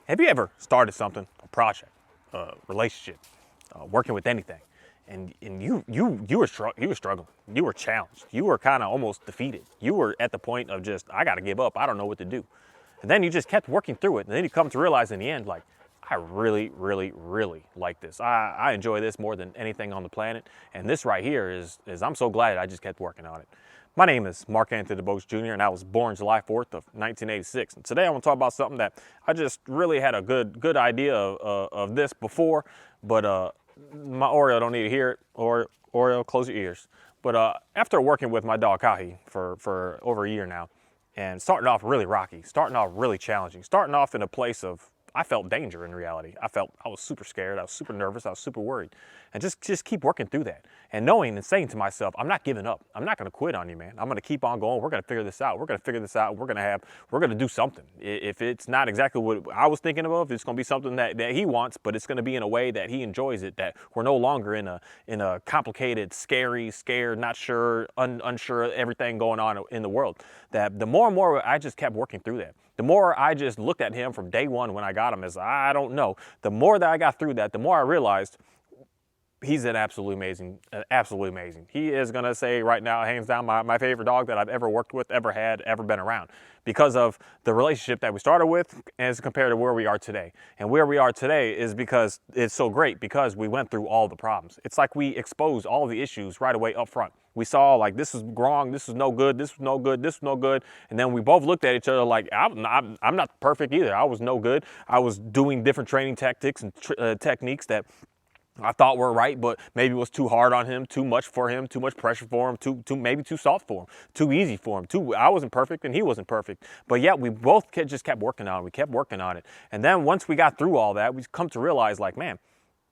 Have you ever started something, a project, a relationship, working with anything, and you were struggling, you were challenged, you were kind of almost defeated, you were at the point of just I got to give up, I don't know what to do, and then you just kept working through it, and then you come to realize in the end like I really, really, really like this. I enjoy this more than anything on the planet, and this right here is I'm so glad I just kept working on it. My name is Mark Anthony DeBose Jr. and I was born July 4th of 1986. And today I want to talk about something that I just really had a good idea of this before, but my Oreo don't need to hear it. Oreo, close your ears. But after working with my dog Kahi for over a year now, and starting off really rocky, starting off really challenging, starting off in a place of I felt danger in reality. I was super scared, I was super nervous, I was super worried. And just keep working through that. And knowing and saying to myself, I'm not giving up. I'm not gonna quit on you, man. I'm gonna keep on going. We're gonna figure this out. We're gonna figure this out. We're gonna do something. If it's not exactly what I was thinking of, it's gonna be something that he wants, but it's gonna be in a way that he enjoys it, that we're no longer in a complicated, scary, scared, not sure, unsure everything going on in the world. That the more and more I just kept working through that. The more I just looked at him from day one when I got him as I don't know, the more that I got through that, the more I realized he's an absolutely amazing, absolutely amazing. He is gonna say right now, hands down, my favorite dog that I've ever worked with, ever had, ever been around, because of the relationship that we started with as compared to where we are today. And where we are today is because it's so great because we went through all the problems. It's like we exposed all the issues right away up front. We saw like this is wrong, this is no good, this is no good, this is no good, and then we both looked at each other like I'm not perfect either. I was no good. I was doing different training tactics and techniques that I thought were right, but maybe it was too hard on him, too much for him, too much pressure for him, maybe too soft for him, too easy for him. I wasn't perfect and he wasn't perfect, but yet we both just kept working on it. We kept working on it, and then once we got through all that, we come to realize like, man,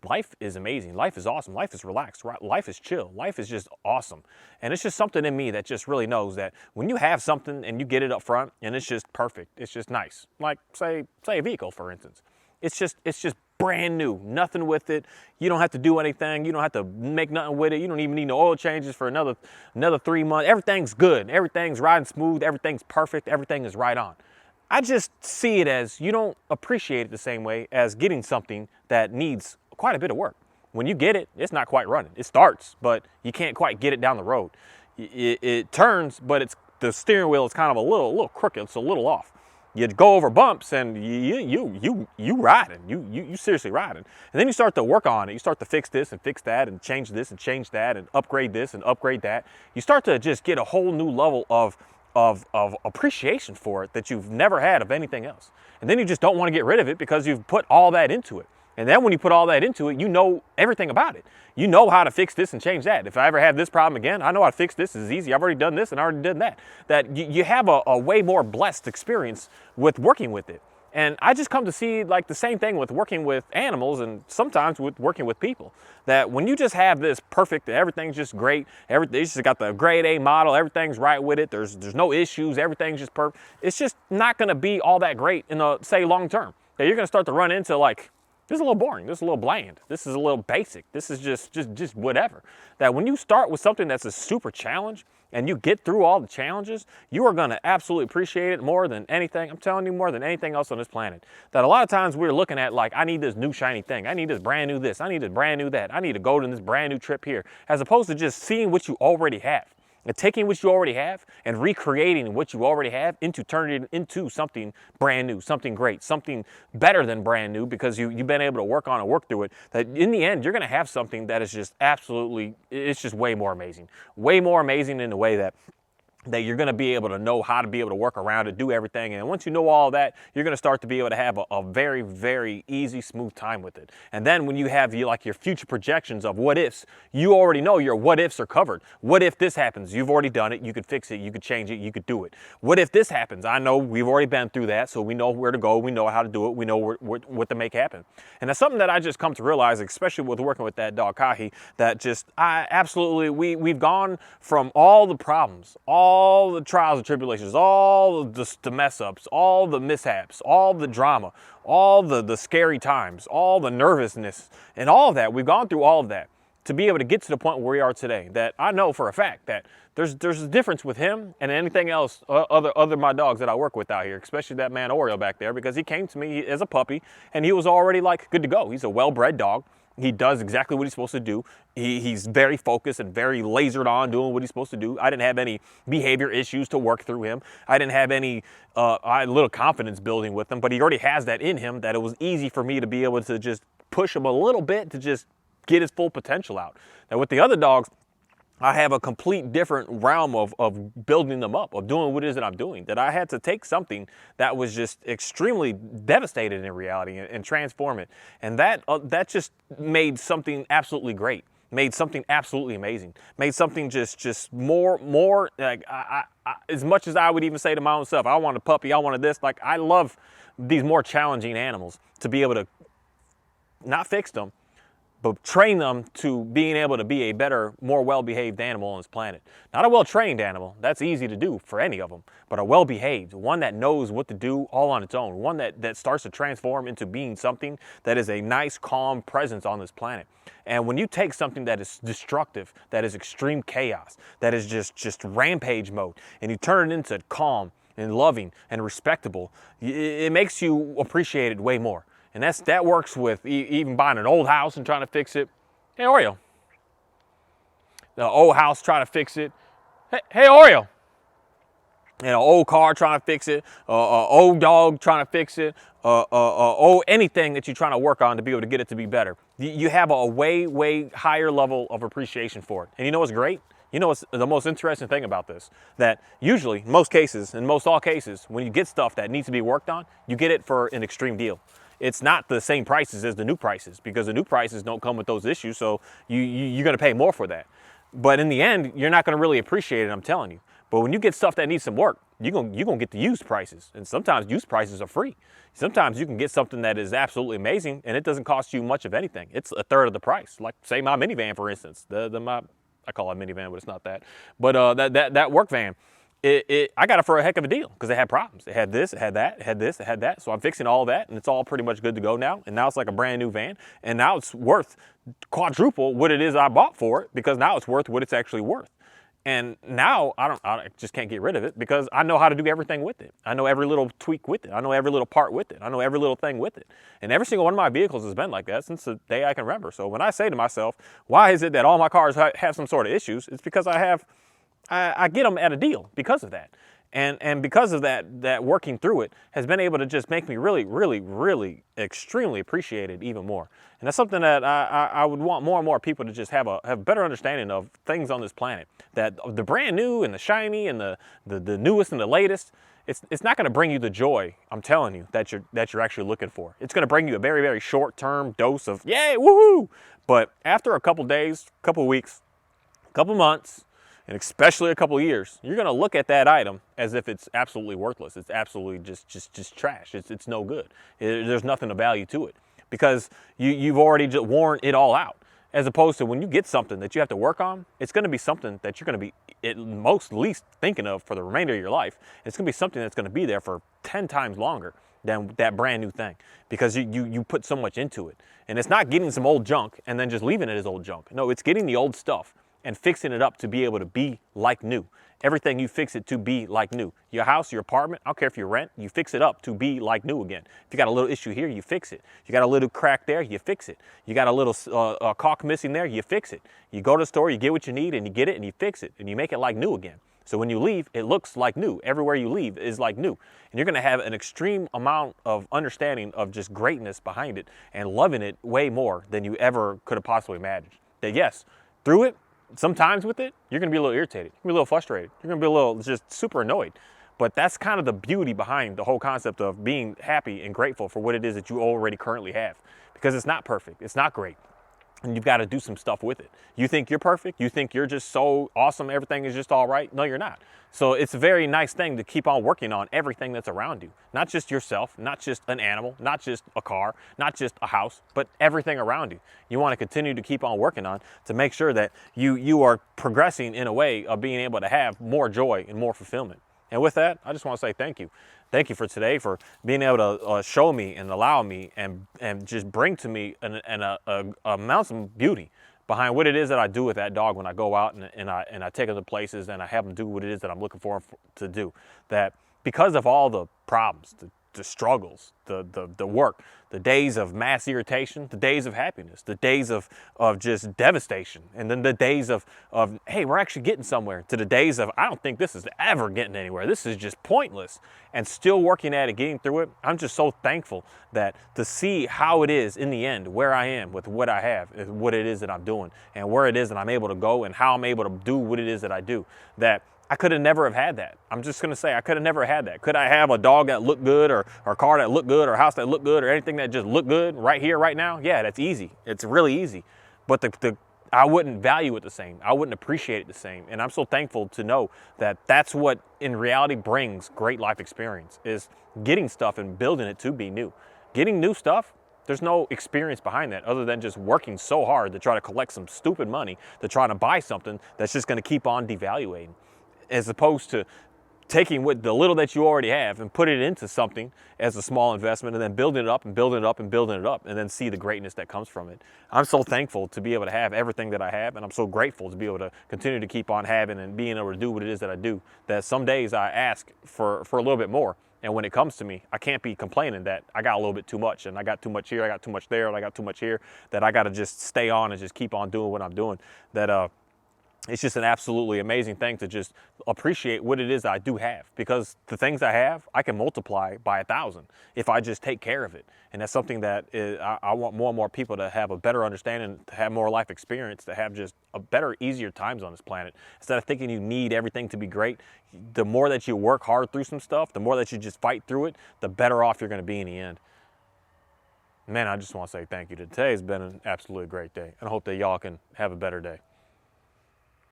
life is amazing. Life is awesome. Life is relaxed. Life is chill. Life is just awesome. And it's just something in me that just really knows that when you have something and you get it up front and it's just perfect, it's just nice. Like say a vehicle, for instance. It's just brand new, nothing with it. You don't have to do anything. You don't have to make nothing with it. You don't even need no oil changes for another 3 months. Everything's good. Everything's riding smooth. Everything's perfect. Everything is right on. I just see it as you don't appreciate it the same way as getting something that needs quite a bit of work. When you get it, it's not quite running. It starts, but you can't quite get it down the road. It turns, but the steering wheel is kind of a little crooked. It's a little off. You go over bumps and you riding, you seriously riding. And then you start to work on it. You start to fix this and fix that and change this and change that and upgrade this and upgrade that. You start to just get a whole new level of appreciation for it that you've never had of anything else. And then you just don't want to get rid of it because you've put all that into it. And then when you put all that into it, you know everything about it. You know how to fix this and change that. If I ever have this problem again, I know how to fix this. It's easy. I've already done this and I already done that. That you have a way more blessed experience with working with it. And I just come to see like the same thing with working with animals and sometimes with working with people. That when you just have this perfect, everything's just great, everything's just got the grade A model, everything's right with it, there's no issues, everything's just perfect. It's just not gonna be all that great in the, say, long term. That you're gonna start to run into like, this is a little boring, this is a little bland, this is a little basic, this is just whatever. That when you start with something that's a super challenge and you get through all the challenges, you are gonna absolutely appreciate it more than anything, I'm telling you, more than anything else on this planet. That a lot of times we're looking at like, I need this new shiny thing, I need this brand new this, I need this brand new that, I need to go to this brand new trip here, as opposed to just seeing what you already have. And taking what you already have and recreating what you already have into turning it into something brand new, something great, something better than brand new because you've been able to work on and work through it, that in the end, you're gonna have something that is just absolutely, it's just way more amazing. Way more amazing in the way that you're going to be able to know how to be able to work around it, do everything. And once you know all that, you're going to start to be able to have a very, very easy, smooth time with it. And then when you have like your future projections of what ifs, you already know your what ifs are covered. What if this happens? You've already done it. You could fix it. You could change it. You could do it. What if this happens? I know we've already been through that, so we know where to go. We know how to do it. We know what to make happen. And that's something that I just come to realize, especially with working with that dog Kahi, that just I absolutely, we've gone from all the problems, all the trials and tribulations, all the mess ups, all the mishaps, all the drama, all the scary times, all the nervousness, and all of that. We've gone through all of that. to be able to get to the point where we are today. That I know for a fact that there's a difference with him and anything else other my dogs that I work with out here, especially that man Oreo back there, because he came to me as a puppy and he was already like good to go. He's a well-bred dog. He does exactly what he's supposed to do. He's very focused and very lasered on doing what he's supposed to do. I didn't have any behavior issues to work through him. I didn't have any I had a little confidence building with him, but he already has that in him that it was easy for me to be able to just push him a little bit to just get his full potential out. Now with the other dogs, I have a complete different realm of building them up, of doing what it is that I'm doing, that I had to take something that was just extremely devastated in reality and transform it. And that just made something absolutely great, made something absolutely amazing, made something just more like as much as I would even say to my own self, I want a puppy, I wanted this. Like, I love these more challenging animals to be able to not fix them, but train them to being able to be a better, more well-behaved animal on this planet. Not a well-trained animal, that's easy to do for any of them, but a well-behaved, one that knows what to do all on its own, one that starts to transform into being something that is a nice, calm presence on this planet. And when you take something that is destructive, that is extreme chaos, that is just rampage mode, and you turn it into calm and loving and respectable, it makes you appreciate it way more. And that works with even buying an old house and trying to fix it. Hey, Oreo. The old house trying to fix it. Hey, Oreo. And an old car trying to fix it. Old dog trying to fix it. Anything that you're trying to work on to be able to get it to be better. You have a way higher level of appreciation for it. And you know what's great? You know what's the most interesting thing about this? That usually, in most cases, in most all cases, when you get stuff that needs to be worked on, you get it for an extreme deal. It's not the same prices as the new prices, because the new prices don't come with those issues, so you're gonna pay more for that. But in the end, you're not gonna really appreciate it, I'm telling you. But when you get stuff that needs some work, you're gonna get the used prices. And sometimes used prices are free. Sometimes you can get something that is absolutely amazing and it doesn't cost you much of anything. It's a third of the price. Like, say, my minivan, for instance. I call it a minivan, but it's not that. But that work van, I got it for a heck of a deal because it had problems. It had this, it had that, it had this, it had that. So I'm fixing all that, and it's all pretty much good to go now. And now it's like a brand new van, and now it's worth quadruple what it is I bought for it, because now it's worth what it's actually worth. And now I just can't get rid of it because I know how to do everything with it. I know every little tweak with it. I know every little part with it. I know every little thing with it. And every single one of my vehicles has been like that since the day I can remember. So when I say to myself, why is it that all my cars have some sort of issues? It's because I get them at a deal because of that. And because of that working through it has been able to just make me really extremely appreciate it even more. And that's something that I would want more and more people to just have a better understanding of things on this planet. That the brand new and the shiny and the newest and the latest, it's not going to bring you the joy, I'm telling you, that you're actually looking for. It's going to bring you a very short-term dose of yay, woohoo! But after a couple days, couple weeks, couple months, and especially a couple years, you're gonna look at that item as if it's absolutely worthless. It's absolutely just trash. It's no good. There's nothing of value to it because you've already just worn it all out. As opposed to when you get something that you have to work on, it's gonna be something that you're gonna be at most least thinking of for the remainder of your life. It's gonna be something that's gonna be there for 10 times longer than that brand new thing because you put so much into it. And it's not getting some old junk and then just leaving it as old junk. No, it's getting the old stuff and fixing it up to be able to be like new. Everything you fix it to be like new. Your house, your apartment, I don't care if you rent, you fix it up to be like new again. If you got a little issue here, you fix it. You got a little crack there, you fix it. You got a little caulk missing there, you fix it. You go to the store, you get what you need, and you get it, and you fix it, and you make it like new again. So when you leave, it looks like new. Everywhere you leave is like new. And you're gonna have an extreme amount of understanding of just greatness behind it and loving it way more than you ever could have possibly imagined. That yes, through it, sometimes with it, you're gonna be a little irritated, you're gonna be a little frustrated, you're gonna be a little just super annoyed. But that's kind of the beauty behind the whole concept of being happy and grateful for what it is that you already currently have. Because it's not perfect, it's not great. And you've got to do some stuff with it. You think you're perfect? You think you're just so awesome, everything is just all right? No, you're not. So it's a very nice thing to keep on working on everything that's around you. Not just yourself, not just an animal, not just a car, not just a house, but everything around you. You want to continue to keep on working on to make sure that you are progressing in a way of being able to have more joy and more fulfillment. And with that, I just want to say thank you. Thank you for today, for being able to show me and allow me and just bring to me an amount of beauty, behind what it is that I do with that dog when I go out and I take him to places and I have him do what it is that I'm looking for him to do. That because of all the problems, the struggles, the work, the days of mass irritation, the days of happiness, the days of just devastation, and then the days of hey, we're actually getting somewhere, to the days of I don't think this is ever getting anywhere. This is just pointless, and still working at it, getting through it. I'm just so thankful that to see how it is in the end, where I am with what I have, is what it is that I'm doing, and where it is that I'm able to go, and how I'm able to do what it is that I do. That I could have never have had that. I'm just gonna say I could have never had that. Could I have a dog that looked good, or a car that looked good, or a house that looked good, or anything that just looked good right here, right now? Yeah, that's easy. It's really easy. But I wouldn't value it the same. I wouldn't appreciate it the same. And I'm so thankful to know that that's what in reality brings great life experience, is getting stuff and building it to be new. Getting new stuff, there's no experience behind that other than just working so hard to try to collect some stupid money to try to buy something that's just gonna keep on devaluating, as opposed to taking what the little that you already have and put it into something as a small investment, and then building it up and building it up and building it up, and then see the greatness that comes from it. I'm so thankful to be able to have everything that I have, and I'm so grateful to be able to continue to keep on having and being able to do what it is that I do, that some days I ask for a little bit more. And when it comes to me, I can't be complaining that I got a little bit too much, and I got too much here, I got too much there, and I got too much here, that I got to just stay on and just keep on doing what I'm doing. That it's just an absolutely amazing thing to just appreciate what it is that I do have, because the things I have, I can multiply by 1,000 if I just take care of it. And that's something that I want more and more people to have a better understanding, to have more life experience, to have just a better, easier times on this planet. Instead of thinking you need everything to be great, the more that you work hard through some stuff, the more that you just fight through it, the better off you're going to be in the end. Man, I just want to say thank you. Today has been an absolutely great day, and I hope that y'all can have a better day.